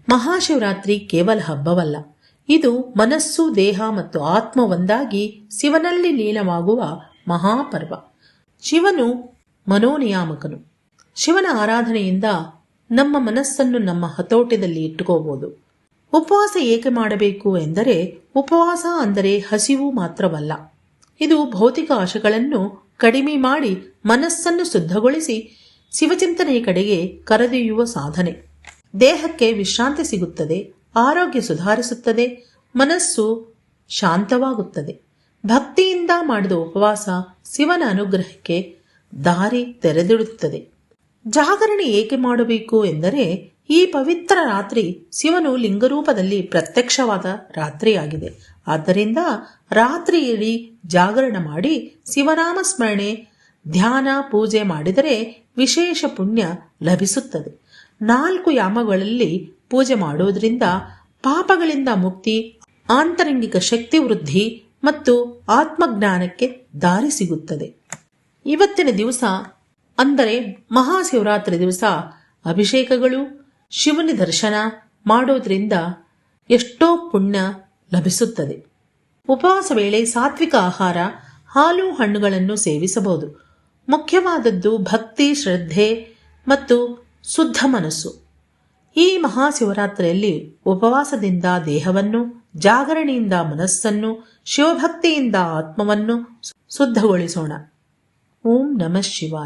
ಮಹಾಶಿವರಾತ್ರಿ ಕೇವಲ ಹಬ್ಬವಲ್ಲ, ಇದು ಮನಸ್ಸು, ದೇಹ ಮತ್ತು ಆತ್ಮ ಒಂದಾಗಿ ಶಿವನಲ್ಲಿ ಲೀನವಾಗುವ ಮಹಾಪರ್ವ. ಶಿವನು ಮನೋನಿಯಾಮಕನು. ಶಿವನ ಆರಾಧನೆಯಿಂದ ನಮ್ಮ ಮನಸ್ಸನ್ನು ನಮ್ಮ ಹತೋಟದಲ್ಲಿ ಇಟ್ಟುಕೋಬಹುದು. ಉಪವಾಸ ಏಕೆ ಮಾಡಬೇಕು ಎಂದರೆ, ಉಪವಾಸ ಅಂದರೆ ಹಸಿವು ಮಾತ್ರವಲ್ಲ, ಇದು ಭೌತಿಕ ಆಶೆಗಳನ್ನು ಕಡಿಮೆ ಮಾಡಿ ಮನಸ್ಸನ್ನು ಶುದ್ಧಗೊಳಿಸಿ ಶಿವಚಿಂತನೆಯ ಕಡೆಗೆ ಕರೆದೊಯ್ಯುವ ಸಾಧನೆ. ದೇಹಕ್ಕೆ ವಿಶ್ರಾಂತಿ ಸಿಗುತ್ತದೆ, ಆರೋಗ್ಯ ಸುಧಾರಿಸುತ್ತದೆ, ಮನಸ್ಸು ಶಾಂತವಾಗುತ್ತದೆ. ಭಕ್ತಿಯಿಂದ ಮಾಡಿದ ಉಪವಾಸ ಶಿವನ ಅನುಗ್ರಹಕ್ಕೆ ದಾರಿ ತೆರೆದಿಡುತ್ತದೆ. ಜಾಗರಣೆ ಏಕೆ ಮಾಡಬೇಕು ಎಂದರೆ, ಈ ಪವಿತ್ರ ರಾತ್ರಿ ಶಿವನು ಲಿಂಗರೂಪದಲ್ಲಿ ಪ್ರತ್ಯಕ್ಷವಾದ ರಾತ್ರಿಯಾಗಿದೆ. ಆದ್ದರಿಂದ ರಾತ್ರಿಯಿಡೀ ಜಾಗರಣ ಮಾಡಿ ಶಿವನಾಮ ಸ್ಮರಣೆ, ಧ್ಯಾನ, ಪೂಜೆ ಮಾಡಿದರೆ ವಿಶೇಷ ಪುಣ್ಯ ಲಭಿಸುತ್ತದೆ. 4 ಯಾಮಗಳಲ್ಲಿ ಪೂಜೆ ಮಾಡುವುದರಿಂದ ಪಾಪಗಳಿಂದ ಮುಕ್ತಿ, ಆಂತರಂಗಿಕ ಶಕ್ತಿ ವೃದ್ಧಿ ಮತ್ತು ಆತ್ಮಜ್ಞಾನಕ್ಕೆ ದಾರಿ ಸಿಗುತ್ತದೆ. ಇವತ್ತಿನ ದಿವಸ ಅಂದರೆ ಮಹಾಶಿವರಾತ್ರಿ ದಿವಸ ಅಭಿಷೇಕಗಳು, ಶಿವನ ದರ್ಶನ ಮಾಡೋದ್ರಿಂದ ಎಷ್ಟೋ ಪುಣ್ಯ ಲಭಿಸುತ್ತದೆ. ಉಪವಾಸ ವೇಳೆ ಸಾತ್ವಿಕ ಆಹಾರ, ಹಾಲು, ಹಣ್ಣುಗಳನ್ನು ಸೇವಿಸಬಹುದು. ಮುಖ್ಯವಾದದ್ದು ಭಕ್ತಿ, ಶ್ರದ್ಧೆ ಮತ್ತು ಶುದ್ಧ ಮನಸ್ಸು. ಈ ಮಹಾಶಿವರಾತ್ರಿಯಲ್ಲಿ ಉಪವಾಸದಿಂದ ದೇಹವನ್ನು, ಜಾಗರಣೆಯಿಂದ ಮನಸ್ಸನ್ನು, ಶಿವಭಕ್ತಿಯಿಂದ ಆತ್ಮವನ್ನು ಶುದ್ಧಗೊಳಿಸೋಣ. ಓಂ ನಮಃ ಶಿವಾಯ.